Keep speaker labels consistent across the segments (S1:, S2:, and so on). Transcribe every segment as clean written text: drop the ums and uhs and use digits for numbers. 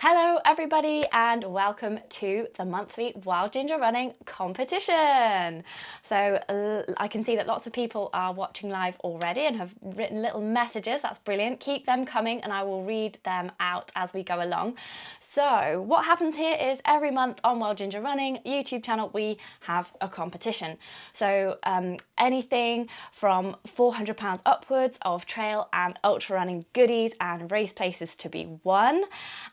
S1: Hello everybody and welcome to the monthly Wild Ginger Running competition. So I can see that lots of people are watching live already and have written little messages. That's brilliant. Keep them coming and I will read them out as we go along. So what happens here is every month on Wild Ginger Running YouTube channel we have a competition. So anything from £400 upwards of trail and ultra running goodies and race places to be won.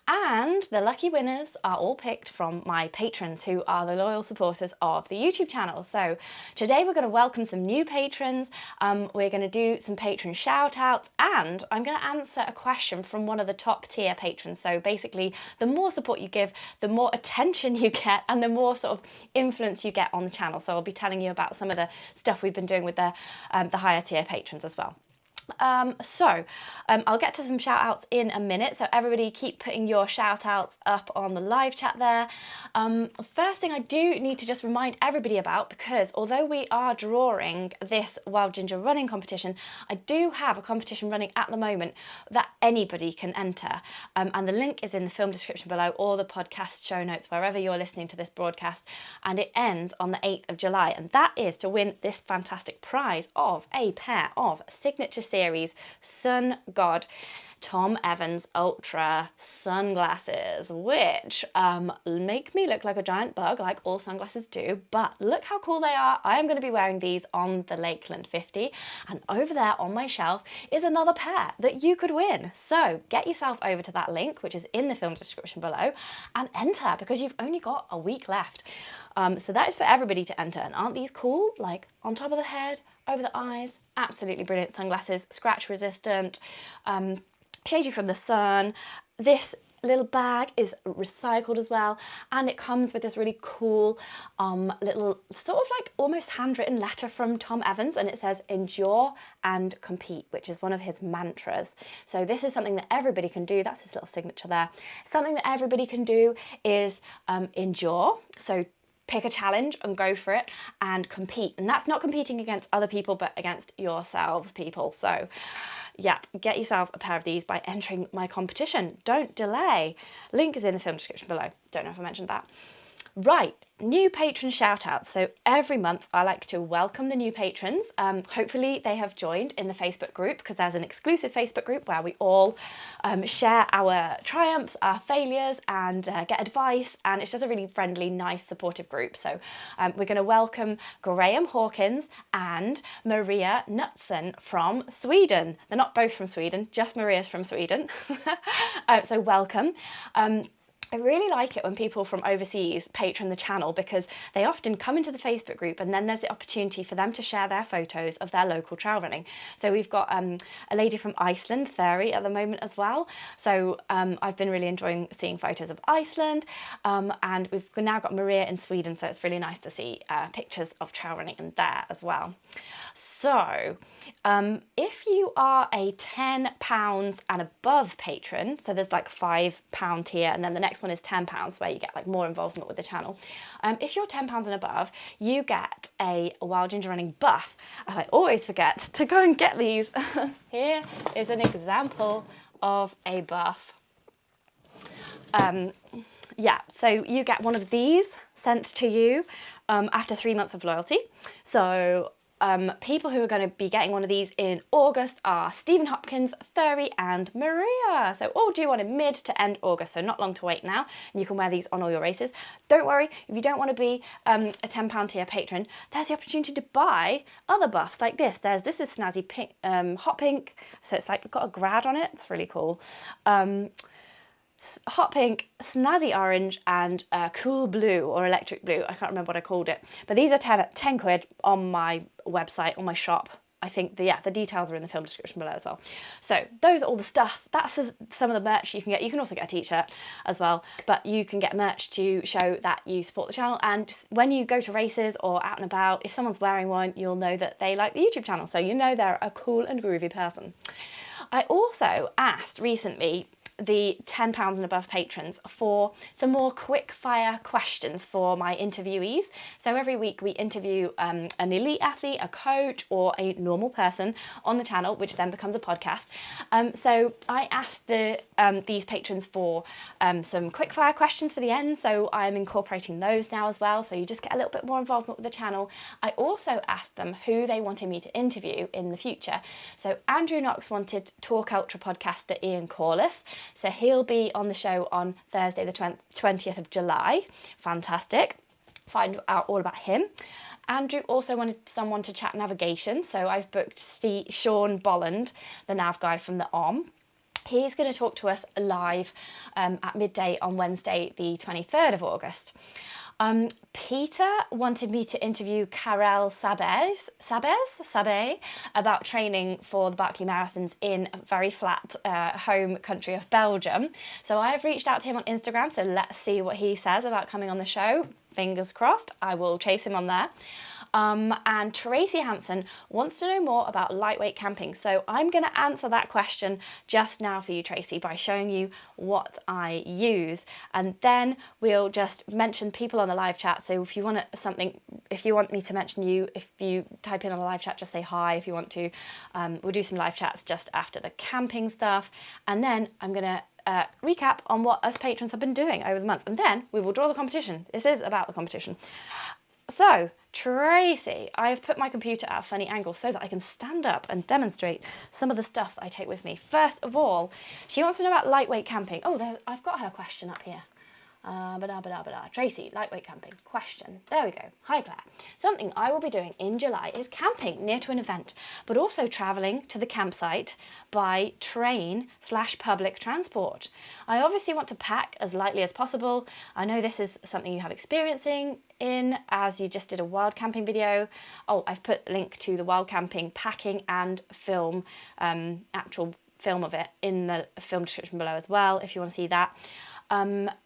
S1: And the lucky winners are all picked from my patrons who are the loyal supporters of the YouTube channel. So today we're going to welcome some new patrons, we're going to do some patron shout outs, and I'm going to answer a question from one of the top tier patrons. So basically the more support you give, the more attention you get and the more sort of influence you get on the channel. So I'll be telling you about some of the stuff we've been doing with the higher tier patrons as well. I'll get to some shout outs in a minute, so everybody keep putting your shout outs up on the live chat there. First thing I do need to just remind everybody about, because although we are drawing this Wild Ginger running competition, I do have a competition running at the moment that anybody can enter, and the link is in the film description below or the podcast show notes wherever you're listening to this broadcast, and it ends on the 8th of July, and that is to win this fantastic prize of a pair of signature series Sun God Tom Evans Ultra sunglasses, which make me look like a giant bug, like all sunglasses do, but look how cool they are. I am going to be wearing these on the Lakeland 50, and over there on my shelf is another pair that you could win. So get yourself over to that link, which is in the film description below, and enter, because you've only got a week left. So that is for everybody to enter, and aren't these cool? Like on top of the head, over the eyes, absolutely brilliant sunglasses, scratch resistant, shade you from the sun. This little bag is recycled as well, and it comes with this really cool little sort of like almost handwritten letter from Tom Evans, and it says endure and compete, which is one of his mantras. So this is something that everybody can do. That's his little signature there. Something that everybody can do is endure. So pick a challenge and go for it, and compete. And that's not competing against other people, but against yourselves, people. So yeah, get yourself a pair of these by entering my competition. Don't delay. Link is in the film description below. Don't know if I mentioned that. Right, new patron shout outs. So every month I like to welcome the new patrons. Hopefully they have joined in the Facebook group, because there's an exclusive Facebook group where we all share our triumphs, our failures, and get advice, and it's just a really friendly, nice, supportive group. So we're going to welcome Graham Hawkins and Maria Knutson from Sweden. They're not both from Sweden, just Maria's from Sweden. So welcome. I really like it when people from overseas patron the channel, because they often come into the Facebook group and then there's the opportunity for them to share their photos of their local trail running. So we've got a lady from Iceland, Thuri, at the moment as well. So I've been really enjoying seeing photos of Iceland, and we've now got Maria in Sweden, so it's really nice to see pictures of trail running in there as well. So if you are a £10 and above patron, so there's like £5 tier, and then the next one is £10 where you get like more involvement with the channel. If you're £10 and above, you get a Wild Ginger Running buff, and I always forget to go and get these. Here is an example of a buff. Yeah, so you get one of these sent to you after 3 months of loyalty. So people who are going to be getting one of these in August are Stephen Hopkins, Thuri, and Maria. So all due on in mid to end August, so not long to wait now, and you can wear these on all your races. Don't worry, if you don't want to be a £10 tier patron, there's the opportunity to buy other buffs like this. This is snazzy pink, hot pink, so it's like got a grad on it. It's really cool. Hot pink, snazzy orange, and cool blue or electric blue. I can't remember what I called it, but these are 10 quid on my website, on my shop. I think the details are in the film description below as well. So those are all the stuff. That's some of the merch you can get. You can also get a t-shirt as well, but you can get merch to show that you support the channel, and just when you go to races or out and about, if someone's wearing one, you'll know that they like the YouTube channel, so you know they're a cool and groovy person. I also asked recently the £10 and above patrons for some more quick fire questions for my interviewees. So every week we interview an elite athlete, a coach, or a normal person on the channel, which then becomes a podcast. So I asked these patrons for some quick fire questions for the end, so I'm incorporating those now as well, so you just get a little bit more involvement with the channel. I also asked them who they wanted me to interview in the future. So Andrew Knox wanted Talk Ultra podcaster Ian Corliss, so he'll be on the show on Thursday the 20th of July. Fantastic. Find out all about him. Andrew also wanted someone to chat navigation, so I've booked Sean Bolland, the nav guy from the OM. He's going to talk to us live at midday on Wednesday the 23rd of August. Peter wanted me to interview Karel Sabé about training for the Barkley Marathons in a very flat home country of Belgium. So I have reached out to him on Instagram, so let's see what he says about coming on the show. Fingers crossed, I will chase him on there. And Tracy Hampson wants to know more about lightweight camping. So I'm going to answer that question just now for you, Tracy, by showing you what I use. And then we'll just mention people on the live chat. So if you want me to mention you, if you type in on the live chat, just say hi if you want to. We'll do some live chats just after the camping stuff. And then I'm going to recap on what us patrons have been doing over the month. And then we will draw the competition. This is about the competition. So, Tracy, I've put my computer at a funny angle so that I can stand up and demonstrate some of the stuff that I take with me. First of all, she wants to know about lightweight camping. Oh, I've got her question up here. Tracy, lightweight camping, question. There we go. Hi Claire. Something I will be doing in July is camping near to an event, but also travelling to the campsite by train/public transport. I obviously want to pack as lightly as possible. I know this is something you have experiencing in, as you just did a wild camping video. Oh, I've put a link to the wild camping packing and film, actual film of it in the film description below as well, if you want to see that.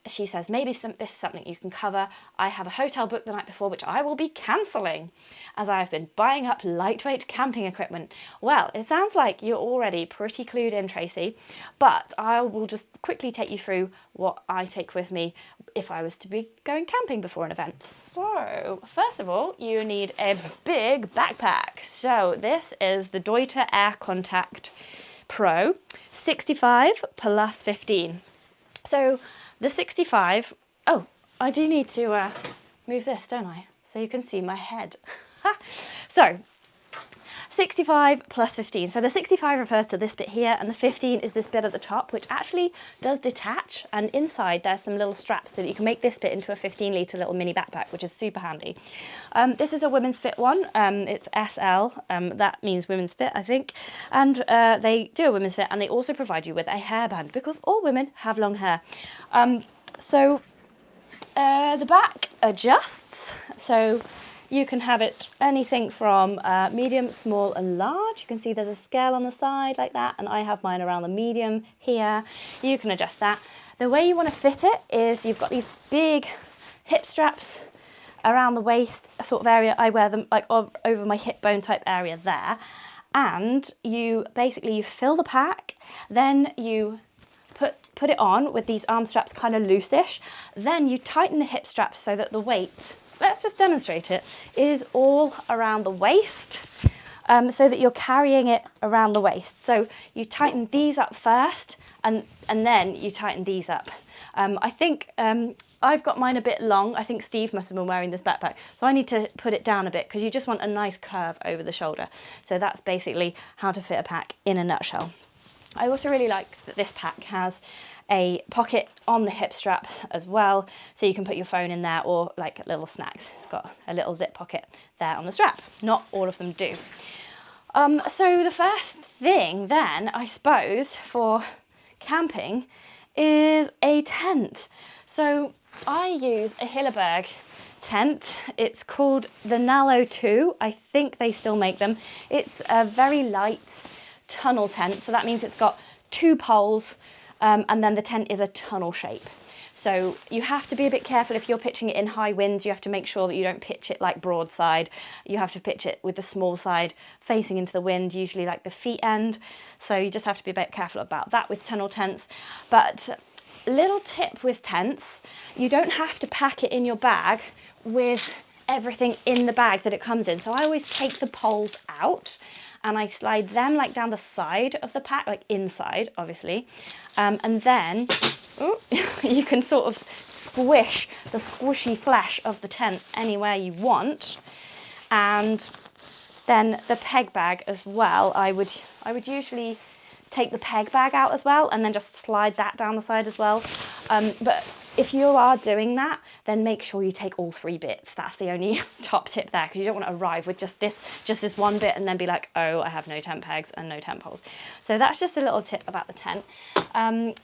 S1: She says, maybe this is something you can cover. I have a hotel booked the night before, which I will be cancelling, as I have been buying up lightweight camping equipment. Well, it sounds like you're already pretty clued in, Tracy, but I will just quickly take you through what I take with me if I was to be going camping before an event. So, first of all, you need a big backpack. So, this is the Deuter Air Contact Pro 65 plus 15. So the 65, oh, I do need to move this, don't I? So you can see my head. So 65 plus 15. So the 65 refers to this bit here, and the 15 is this bit at the top, which actually does detach, and inside there's some little straps so that you can make this bit into a 15-litre little mini backpack, which is super handy. This is a women's fit one. It's SL, that means women's fit, I think, and they do a women's fit, and they also provide you with a hairband, because all women have long hair. The back adjusts, so you can have it anything from medium, small and large. You can see there's a scale on the side like that, and I have mine around the medium here. You can adjust that. The way you want to fit it is you've got these big hip straps around the waist sort of area. I wear them like over my hip bone type area there. And you fill the pack, then you put it on with these arm straps kind of loose-ish. Then you tighten the hip straps so that the weight, let's just demonstrate it, is all around the waist, so that you're carrying it around the waist. So you tighten these up first, and then you tighten these up. I think I've got mine a bit long. I think Steve must have been wearing this backpack, so I need to put it down a bit, because you just want a nice curve over the shoulder. So that's basically how to fit a pack in a nutshell. I also really like that this pack has a pocket on the hip strap as well, so you can put your phone in there, or like little snacks. It's got a little zip pocket there on the strap. Not all of them do. So the first thing then, I suppose, for camping is a tent. So I use a Hilleberg tent. It's called the Nalo 2. I think they still make them. It's a very light tunnel tent, so that means it's got two poles and then the tent is a tunnel shape. So you have to be a bit careful if you're pitching it in high winds. You have to make sure that you don't pitch it like broadside. You have to pitch it with the small side facing into the wind, usually like the feet end. So you just have to be a bit careful about that with tunnel tents. But little tip with tents, you don't have to pack it in your bag with everything in the bag that it comes in. So I always take the poles out and I slide them like down the side of the pack, like inside, obviously. And then you can sort of squish the squishy flesh of the tent anywhere you want. And then the peg bag as well, I would usually take the peg bag out as well and then just slide that down the side as well. But if you are doing that, then make sure you take all 3 bits. That's the only top tip there, because you don't want to arrive with just this one bit and then be like, oh, I have no tent pegs and no tent poles. So that's just a little tip about the tent. I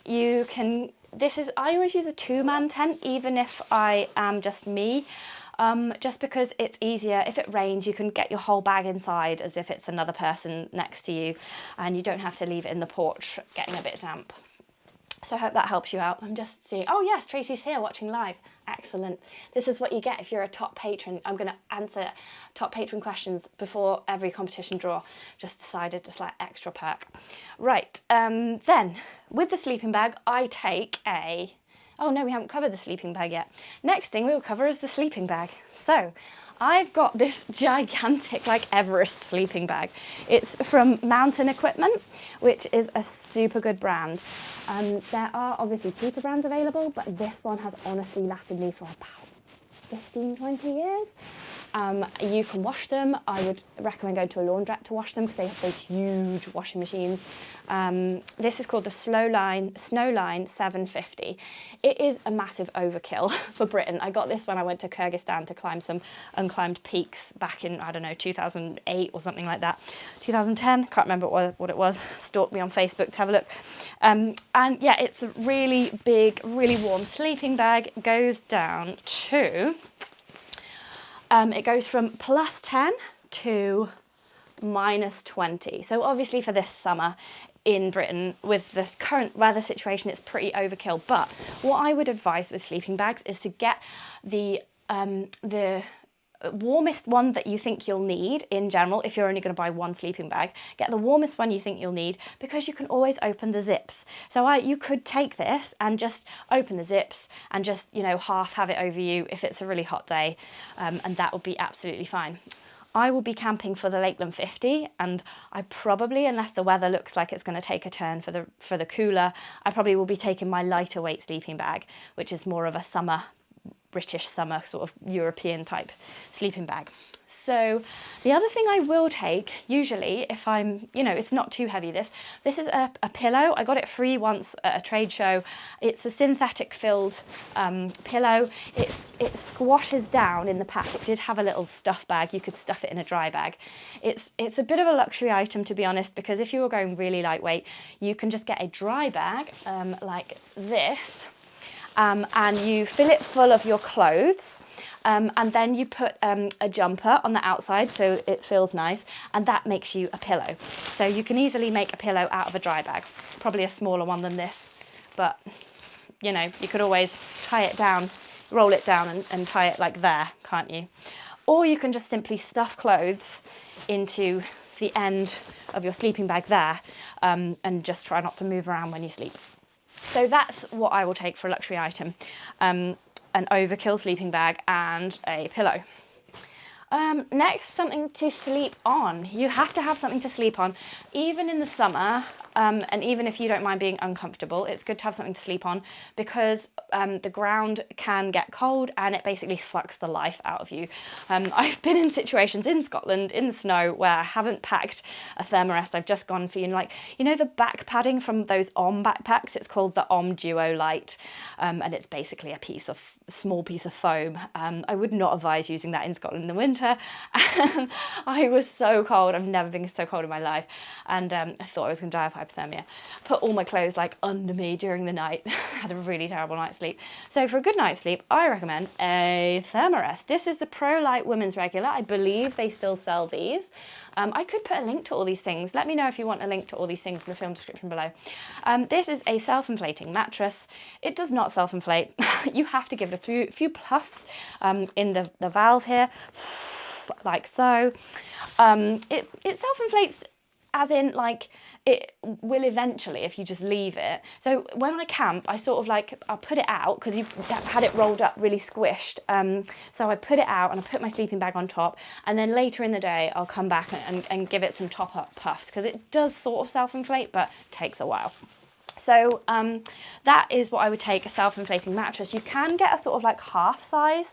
S1: always use a 2-man tent, even if I am just me. Just because it's easier. If it rains, you can get your whole bag inside as if it's another person next to you, and you don't have to leave it in the porch getting a bit damp. So I hope that helps you out. I'm just seeing, oh yes, Tracy's here watching live. Excellent. This is what you get if you're a top patron. I'm going to answer top patron questions before every competition draw. Just decided to like extra perk. Right, then with the sleeping bag, I take a... Oh no, we haven't covered the sleeping bag yet. Next thing we will cover is the sleeping bag. So I've got this gigantic, like Everest sleeping bag. It's from Mountain Equipment, which is a super good brand. There are obviously cheaper brands available, but this one has honestly lasted me for about 15, 20 years. You can wash them. I would recommend going to a laundrette to wash them because they have those huge washing machines. This is called the Snowline 750. It is a massive overkill for Britain. I got this when I went to Kyrgyzstan to climb some unclimbed peaks back in, I don't know, 2008 or something like that. 2010, can't remember what it was. Stalk me on Facebook to have a look. And yeah, it's a really big, really warm sleeping bag. It goes down to... it goes from +10 to -20. So obviously for this summer in Britain, with the current weather situation, it's pretty overkill. But what I would advise with sleeping bags is to get the warmest one that you think you'll need in general. If you're only going to buy one sleeping bag, get the warmest one you think you'll need, because you can always open the zips. So you could take this and just open the zips and just, you know, half have it over you if it's a really hot day, and that would be absolutely fine. I will be camping for the Lakeland 50, and I probably, unless the weather looks like it's going to take a turn for the cooler, I probably will be taking my lighter weight sleeping bag, which is more of a British summer sort of European type sleeping bag. So the other thing I will take, usually if I'm, you know, it's not too heavy, this is a pillow. I got it free once at a trade show. It's a synthetic filled pillow. It squashes down in the pack. It did have a little stuff bag. You could stuff it in a dry bag. It's a bit of a luxury item, to be honest, because if you were going really lightweight, you can just get a dry bag like this, and you fill it full of your clothes. And then you put a jumper on the outside so it feels nice, and that makes you a pillow. So you can easily make a pillow out of a dry bag, probably a smaller one than this, but you know, you could always tie it down, roll it down and tie it like there, can't you? Or you can just simply stuff clothes into the end of your sleeping bag there, and just try not to move around when you sleep. So that's what I will take for a luxury item. An overkill sleeping bag and a pillow. Next, something to sleep on. You have to have something to sleep on, even in the summer, and even if you don't mind being uncomfortable, it's good to have something to sleep on, because the ground can get cold and it basically sucks the life out of you. I've been in situations in Scotland in the snow where I haven't packed a thermarest. I've just gone for, you know the back padding from those Om backpacks. It's called the Om Duo Light, and it's basically a small piece of foam. I would not advise using that in Scotland in the winter. I was so cold. I've never been so cold in my life, and I thought I was going to die of hypothermia. Put all my clothes like under me during the night. Had a really terrible night's sleep. So for a good night's sleep, I recommend a thermarest. This is the Pro Light Women's Regular. I believe they still sell these. I could put a link to all these things. Let me know if you want a link to all these things in the film description below. This is a self-inflating mattress. It does not self-inflate. You have to give it a few puffs in the valve here, like so. It self-inflates as in like it will eventually if you just leave it. So when I camp, I sort of like, I'll put it out because you've had it rolled up really squished. So I put it out and I put my sleeping bag on top, and then later in the day I'll come back and give it some top up puffs because it does sort of self-inflate but takes a while. So that is what I would take, a self-inflating mattress. You can get a sort of like half size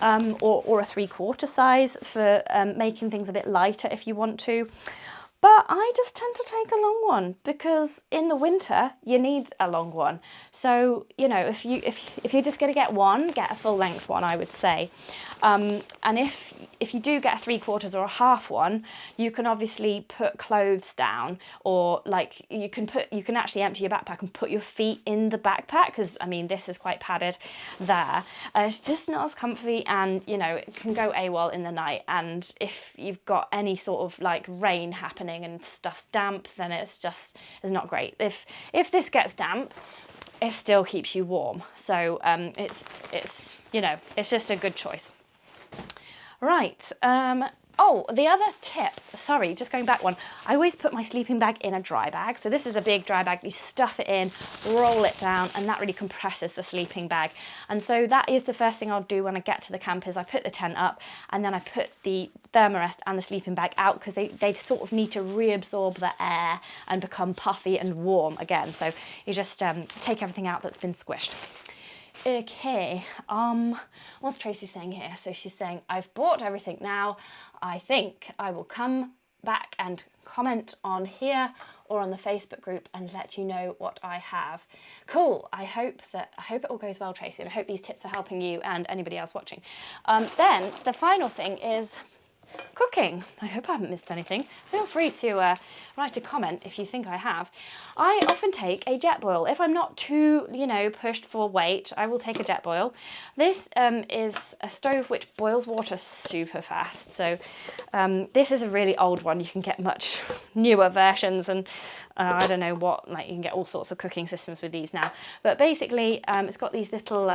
S1: or a 3/4 size for making things a bit lighter if you want to. But I just tend to take a long one because in the winter you need a long one. So, you know, if you're just going to get one, get a full length one, I would say. And if you do get a 3/4 or a half one, you can obviously put clothes down, or like you can actually empty your backpack and put your feet in the backpack, because I mean this is quite padded there. It's just not as comfy, and you know it can go AWOL in the night. And if you've got any sort of like rain happening and stuff's damp, then it's not great. If this gets damp, it still keeps you warm. So it's you know, it's just a good choice. Right, oh, the other tip, sorry, just going back one, I always put my sleeping bag in a dry bag. So this is a big dry bag, you stuff it in, roll it down, and that really compresses the sleeping bag. And so that is the first thing I'll do when I get to the camp, is I put the tent up, and then I put the thermarest and the sleeping bag out, because they sort of need to reabsorb the air and become puffy and warm again. So you just take everything out that's been squished. Okay, what's Tracy saying here? So she's saying, I've bought everything now. I think I will come back and comment on here or on the Facebook group and let you know what I have. Cool. I hope it all goes well, Tracy, and I hope these tips are helping you and anybody else watching. Then the final thing is cooking. I hope I haven't missed anything. Feel free to write a comment if you think I have. I often take a jet boil. If I'm not too, you know, pushed for weight, I will take a jet boil. This is a stove which boils water super fast. So this is a really old one. You can get much newer versions, and I don't know what, like you can get all sorts of cooking systems with these now. But basically it's got these little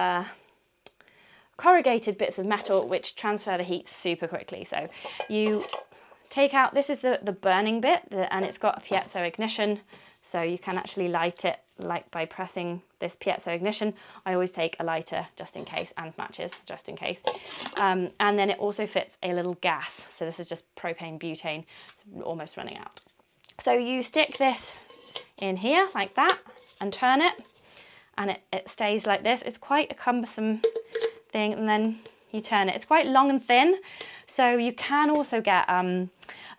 S1: corrugated bits of metal which transfer the heat super quickly. So you take out, this is the burning bit, and it's got a piezo ignition, so you can actually light it like by pressing this piezo ignition. I always take a lighter just in case, and matches just in case. And then it also fits a little gas, so this is just propane butane. It's almost running out. So you stick this in here like that and turn it, and it stays like this. It's quite a cumbersome thing, and then you turn it. It's quite long and thin, so you can also get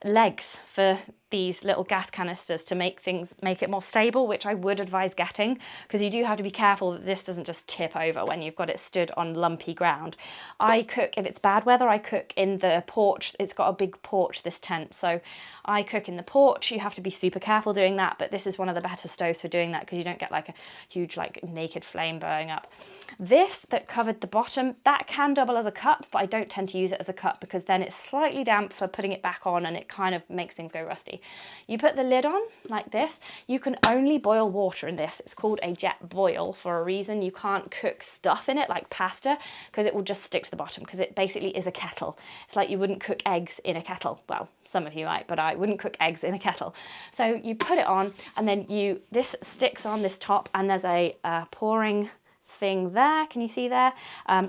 S1: legs for these little gas canisters to make it more stable, which I would advise getting, because you do have to be careful that this doesn't just tip over when you've got it stood on lumpy ground. I cook, if it's bad weather, I cook in the porch. It's got a big porch, this tent, so I cook in the porch. You have to be super careful doing that, but this is one of the better stoves for doing that, because you don't get like a huge like naked flame burning up. This that covered the bottom, that can double as a cup, but I don't tend to use it as a cup because then it's slightly damp for putting it back on, and it kind of makes things go rusty. You put the lid on like this. You can only boil water in this. It's called a jet boil for a reason. You can't cook stuff in it like pasta, because it will just stick to the bottom, because it basically is a kettle. It's like you wouldn't cook eggs in a kettle. Well, some of you might, but I wouldn't cook eggs in a kettle. So you put it on, and then this sticks on this top, and there's a pouring thing there. Can you see there?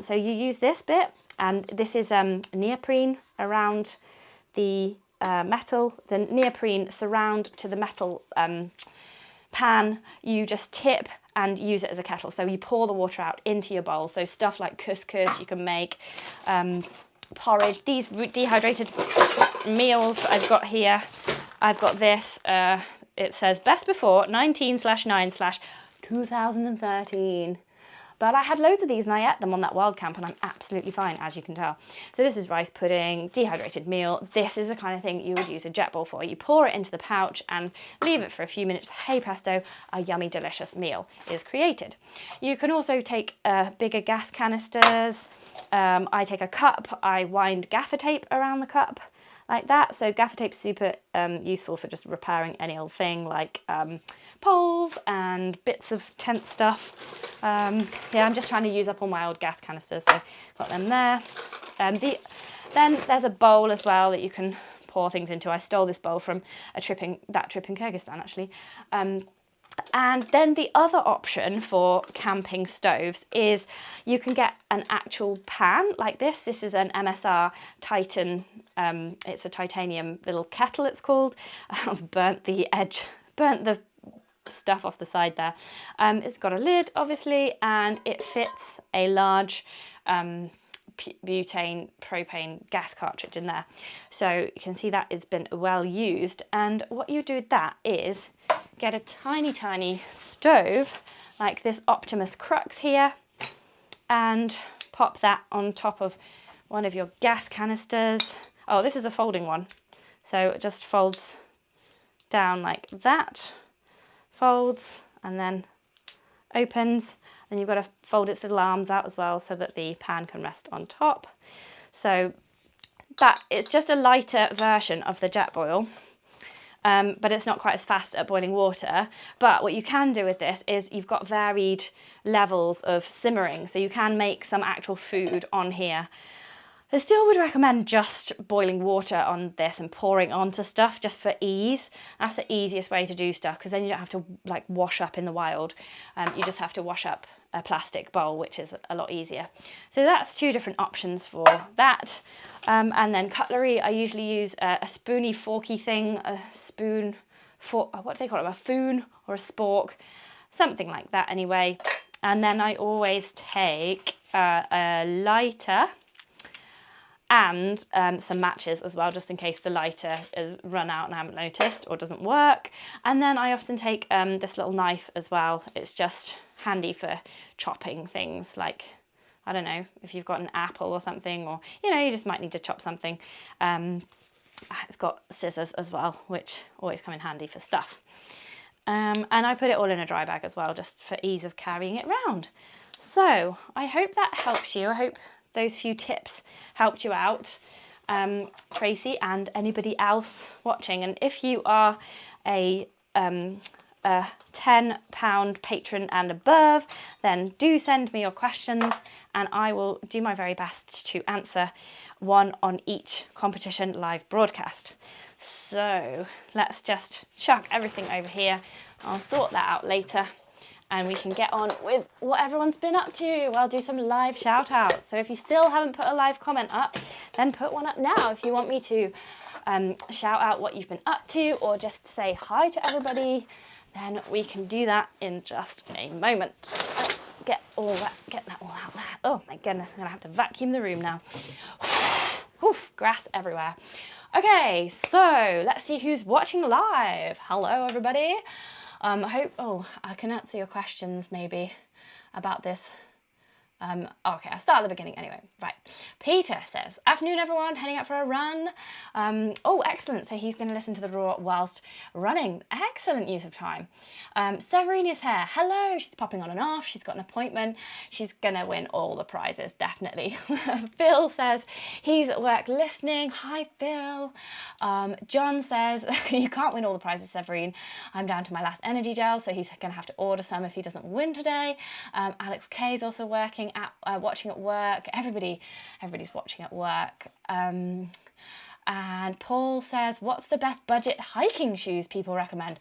S1: So you use this bit, and this is neoprene around the metal, the neoprene surround to the metal pan. You just tip and use it as a kettle. So you pour the water out into your bowl. So stuff like couscous, you can make porridge. These dehydrated meals I've got here. I've got this, it says best before 19/9/2013. But I had loads of these and I ate them on that wild camp, and I'm absolutely fine, as you can tell. So this is rice pudding, dehydrated meal. This is the kind of thing you would use a jet bowl for. You pour it into the pouch and leave it for a few minutes. Hey presto, a yummy, delicious meal is created. You can also take bigger gas canisters. I take a cup, I wind gaffer tape around the cup. like that. So gaffer tape's super useful for just repairing any old thing like poles and bits of tent stuff. Yeah, I'm just trying to use up all my old gas canisters, so got them there. Then there's a bowl as well that you can pour things into. I stole this bowl from that trip in Kyrgyzstan actually. And then the other option for camping stoves is you can get an actual pan like this. This is an MSR Titan, it's a titanium little kettle it's called. I've burnt the stuff off the side there. It's got a lid obviously, and it fits a large butane propane gas cartridge in there, so you can see that it's been well used. And what you do with that is get a tiny stove like this Optimus Crux here and pop that on top of one of your gas canisters. Oh, this is a folding one, so it just folds down like that, folds and then opens. And you've got to fold its little arms out as well so that the pan can rest on top. So that it's just a lighter version of the jet boil, but it's not quite as fast at boiling water. But what you can do with this is you've got varied levels of simmering, so you can make some actual food on here. I still would recommend just boiling water on this and pouring onto stuff just for ease. That's the easiest way to do stuff, because then you don't have to like wash up in the wild. You just have to wash up a plastic bowl, which is a lot easier. So that's two different options for that. And then cutlery, I usually use a spoony forky thing, a spoon, what do they call it, a foon or a spork, something like that anyway. And then I always take a lighter and some matches as well, just in case the lighter is run out and I haven't noticed or doesn't work. And then I often take this little knife as well. It's just handy for chopping things, like, I don't know, if you've got an apple or something, or, you know, you just might need to chop something. It's got scissors as well, which always come in handy for stuff. And I put it all in a dry bag as well, just for ease of carrying it around. So I hope that helps you. I hope those few tips helped you out, Tracy, and anybody else watching. And if you are a £10 patron and above, then do send me your questions and I will do my very best to answer one on each competition live broadcast. So let's just chuck everything over here. I'll sort that out later and we can get on with what everyone's been up to. I'll do some live shout outs. So if you still haven't put a live comment up, then put one up now. If you want me to shout out what you've been up to or just say hi to everybody, then we can do that in just a moment. Let's get that all out there. Oh my goodness, I'm gonna have to vacuum the room now. Oof, grass everywhere. Okay, so let's see who's watching live. Hello, everybody. I can answer your questions maybe about this. Okay, I'll start at the beginning anyway. Right. Peter says, afternoon everyone, heading out for a run. Oh, excellent. So he's going to listen to the raw whilst running. Excellent use of time. Severine is here. Hello. She's popping on and off. She's got an appointment. She's going to win all the prizes, definitely. Phil says he's at work listening. Hi, Phil. John says, you can't win all the prizes, Severine. I'm down to my last energy gel, so he's going to have to order some if he doesn't win today. Alex K is also working watching at work. Everybody's watching at work. And Paul says, what's the best budget hiking shoes people recommend?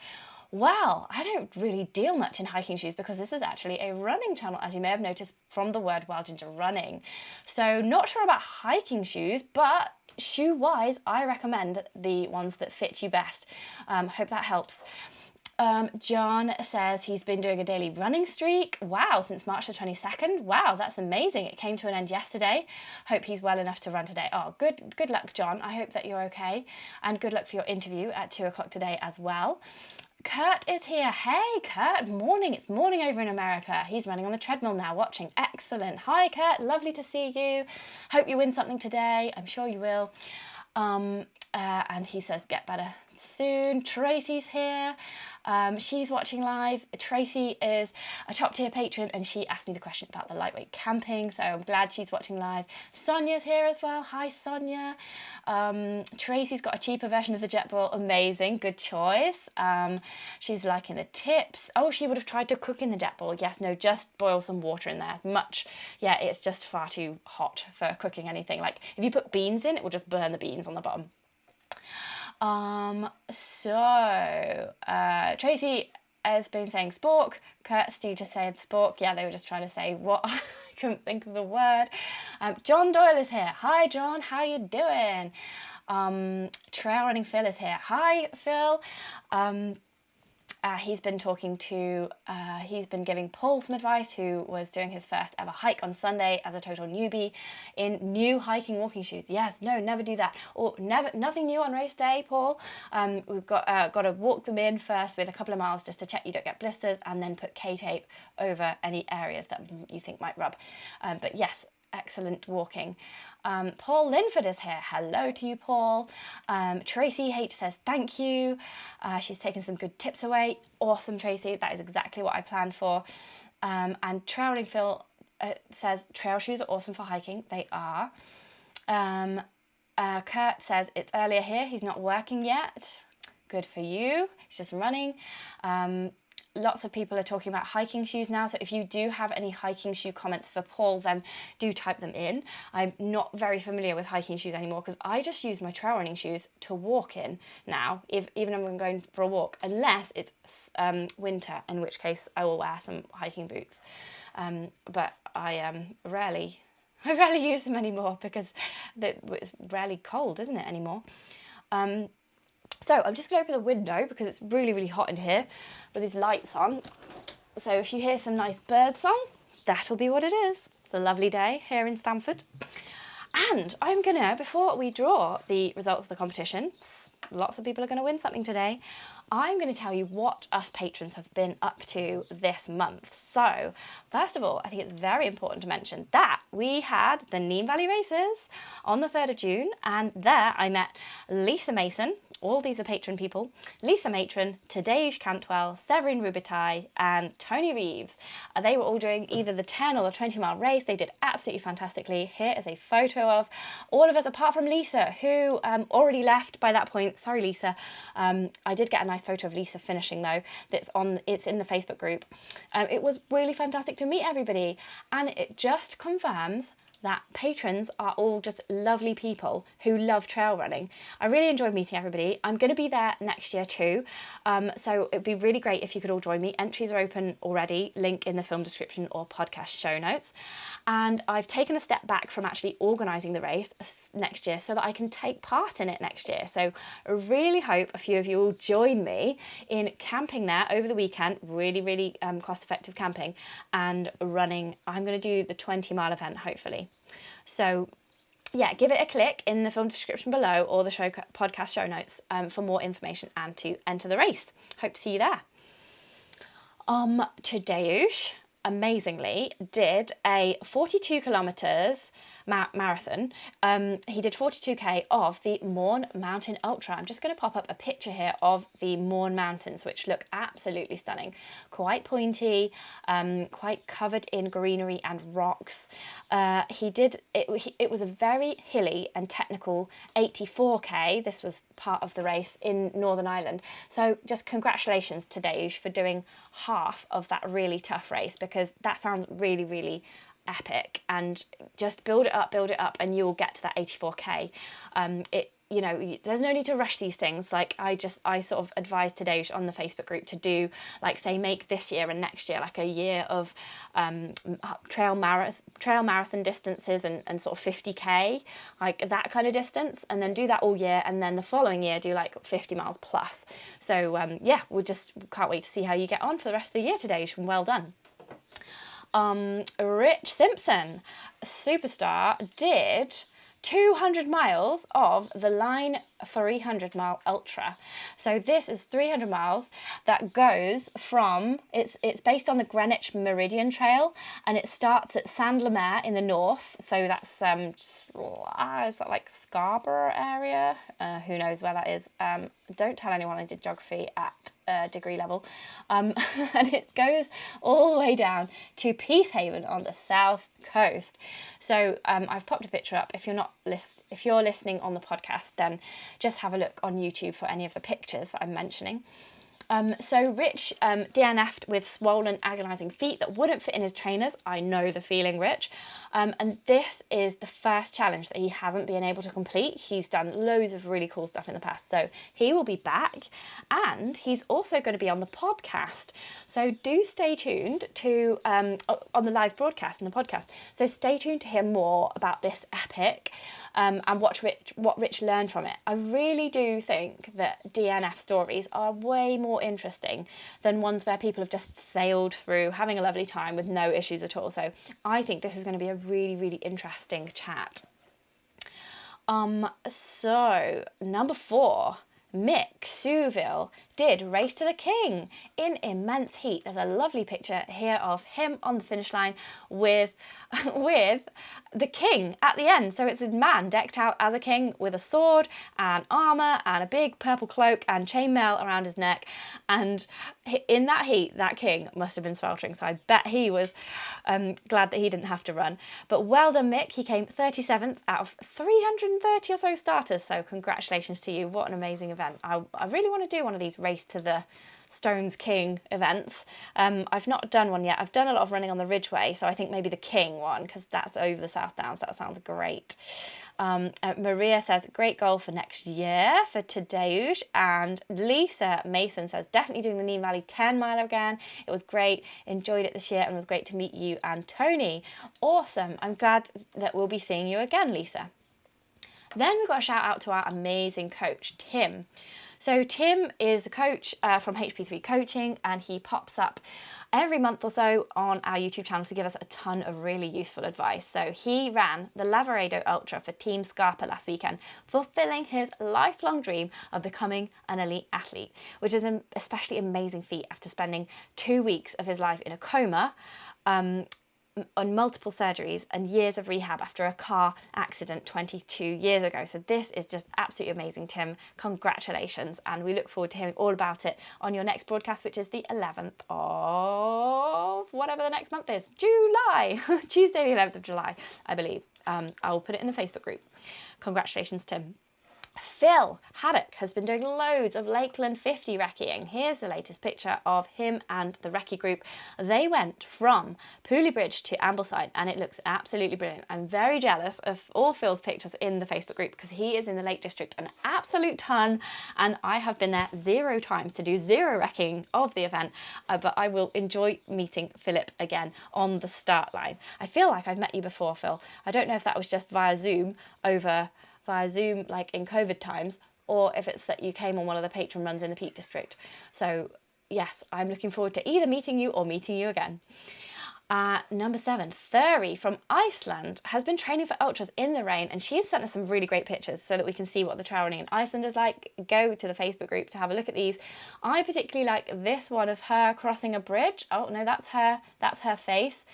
S1: Well, I don't really deal much in hiking shoes because this is actually a running channel, as you may have noticed from the word Wild Ginger running. So not sure about hiking shoes, but shoe wise, I recommend the ones that fit you best. Hope that helps. John says he's been doing a daily running streak. Wow, since March the 22nd. Wow, that's amazing. It came to an end yesterday. Hope he's well enough to run today. Oh, good luck, John. I hope that you're okay. And good luck for your interview at 2 o'clock today as well. Kurt is here. Hey, Kurt. Morning. It's morning over in America. He's running on the treadmill now, watching. Excellent. Hi, Kurt. Lovely to see you. Hope you win something today. I'm sure you will. and he says get better soon. Tracy's here. She's watching live. Tracy is a top tier patron and she asked me the question about the lightweight camping, so I'm glad she's watching live. Sonia's here as well. Hi Sonia. Tracy's got a cheaper version of the Jetboil. Amazing, good choice. She's liking the tips. Oh, she would have tried to cook in the Jetboil. Yes, no, just boil some water in there. Yeah, it's just far too hot for cooking anything. Like if you put beans in, it will just burn the beans on the bottom. Tracy has been saying spork. Kirsty just said spork. Yeah, they were just trying to say what. I couldn't think of the word. John Doyle is here. Hi John, how you doing? Trail Running Phil is here. Hi Phil. He's been giving Paul some advice, who was doing his first ever hike on Sunday as a total newbie in new hiking walking shoes. Yes, no, never do that. Or nothing new on race day, Paul. We've got to walk them in first with a couple of miles just to check you don't get blisters, and then put K-tape over any areas that you think might rub. But yes, excellent walking. Paul Linford is here. Hello to you, Paul. Tracy H says thank you. She's taken some good tips away. Awesome, Tracy. That is exactly what I planned for. And Trailing Phil says trail shoes are awesome for hiking. They are. Kurt says it's earlier here. He's not working yet. Good for you. He's just running. Lots of people are talking about hiking shoes now, so if you do have any hiking shoe comments for Paul, then do type them in. I'm not very familiar with hiking shoes anymore because I just use my trail running shoes to walk in now, even if I'm going for a walk, unless it's winter, in which case I will wear some hiking boots. But I rarely use them anymore because it's rarely cold, isn't it, anymore? So I'm just going to open the window because it's really, really hot in here with these lights on. So if you hear some nice bird song, that'll be what it is. It's a lovely day here in Stamford. And I'm going to, before we draw the results of the competition, lots of people are going to win something today, I'm going to tell you what us patrons have been up to this month. So, first of all, I think it's very important to mention that we had the Neem Valley Races on the 3rd of June, and there I met Lisa Mason, all these are patron people, Lisa Matron, Tadeusz Cantwell, Severin Rubitai, and Tony Reeves. They were all doing either the 10 or the 20 mile race. They did absolutely fantastically. Here is a photo of all of us, apart from Lisa, who already left by that point. Sorry, Lisa. I did get a nice photo of Lisa finishing though. It's in the Facebook group. It was really fantastic to meet everybody, and it just confirms that patrons are all just lovely people who love trail running. I really enjoyed meeting everybody. I'm going to be there next year too, so it'd be really great if you could all join me. Entries are open already, link in the film description or podcast show notes. And I've taken a step back from actually organising the race next year so that I can take part in it next year. So I really hope a few of you will join me in camping there over the weekend, really, really cost-effective camping, and running. I'm going to do the 20 mile event, hopefully. So yeah, give it a click in the film description below or the podcast show notes for more information and to enter the race. Hope to see you there. Tadeusz, amazingly, did a 42 kilometres marathon. He did 42k of the Mourne Mountain Ultra. I'm just going to pop up a picture here of the Mourne Mountains, which look absolutely stunning. Quite pointy, quite covered in greenery and rocks. It was a very hilly and technical 84k. This was part of the race in Northern Ireland. So just congratulations to Tadeusz for doing half of that really tough race, because that sounds really, really epic. And just build it up and you'll get to that 84k. You know, there's no need to rush these things. Like I sort of advised Tadeusz on the Facebook group to do, like, say, make this year and next year like a year of trail marathon distances and sort of 50k, like that kind of distance, and then do that all year, and then the following year do like 50 miles plus. So yeah, can't wait to see how you get on for the rest of the year, Tadeusz, and well done. Rich Simpson, superstar, did 200 miles of the Line 300-mile ultra. So this is 300 miles that goes from, it's based on the Greenwich Meridian Trail, and it starts at Saint-Lemaire in the north. So that's, is that like Scarborough area? Who knows where that is? Don't tell anyone I did geography at degree level. And it goes all the way down to Peacehaven on the south coast. So I've popped a picture up. If you're listening on the podcast, then just have a look on YouTube for any of the pictures that I'm mentioning. So Rich DNF'd with swollen, agonising feet that wouldn't fit in his trainers. I know the feeling, Rich. And this is the first challenge that he hasn't been able to complete. He's done loads of really cool stuff in the past. So he will be back, and he's also going to be on the podcast. So do stay tuned to, on the live broadcast and the podcast. So stay tuned to hear more about this epic and watch what Rich learned from it. I really do think that DNF stories are way more interesting than ones where people have just sailed through having a lovely time with no issues at all. So I think this is going to be a really, really interesting chat. So number 4, Mick Souville did Race to the King in immense heat. There's a lovely picture here of him on the finish line with the king at the end. So it's a man decked out as a king with a sword and armour and a big purple cloak and chainmail around his neck. And in that heat, that king must have been sweltering. So I bet he was glad that he didn't have to run. But well done, Mick. He came 37th out of 330 or so starters. So congratulations to you. What an amazing event. I really want to do one of these Race to the Stones King events. I've not done one yet. I've done a lot of running on the Ridgeway, so I think maybe the King one, because that's over the South Downs. That sounds great. Maria says, great goal for next year for Tadeusz. And Lisa Mason says, definitely doing the Nene Valley 10 mile again. It was great. Enjoyed it this year, and it was great to meet you and Tony. Awesome. I'm glad that we'll be seeing you again, Lisa. Then we've got a shout out to our amazing coach, Tim. So Tim is the coach from HP3 Coaching, and he pops up every month or so on our YouTube channel to give us a ton of really useful advice. So he ran the Lavaredo Ultra for Team Scarpa last weekend, fulfilling his lifelong dream of becoming an elite athlete, which is an especially amazing feat after spending 2 weeks of his life in a coma, on multiple surgeries and years of rehab after a car accident 22 years ago. So this is just absolutely amazing, Tim. Congratulations. And we look forward to hearing all about it on your next broadcast, which is the 11th of whatever the next month is, July, Tuesday, the 11th of July, I believe. I will put it in the Facebook group. Congratulations, Tim. Phil Haddock has been doing loads of Lakeland 50 recceing. Here's the latest picture of him and the recce group. They went from Pooley Bridge to Ambleside, and it looks absolutely brilliant. I'm very jealous of all Phil's pictures in the Facebook group because he is in the Lake District an absolute ton, and I have been there 0 times to do 0 recceing of the event, but I will enjoy meeting Philip again on the start line. I feel like I've met you before, Phil. I don't know if that was just via Zoom like in COVID times, or if it's that you came on one of the Patron runs in the Peak District. So yes, I'm looking forward to either meeting you or meeting you again. Number 7, Thuri from Iceland has been training for ultras in the rain, and she has sent us some really great pictures so that we can see what the trail running in Iceland is like. Go to the Facebook group to have a look at these. I particularly like this one of her crossing a bridge. Oh no, that's her face.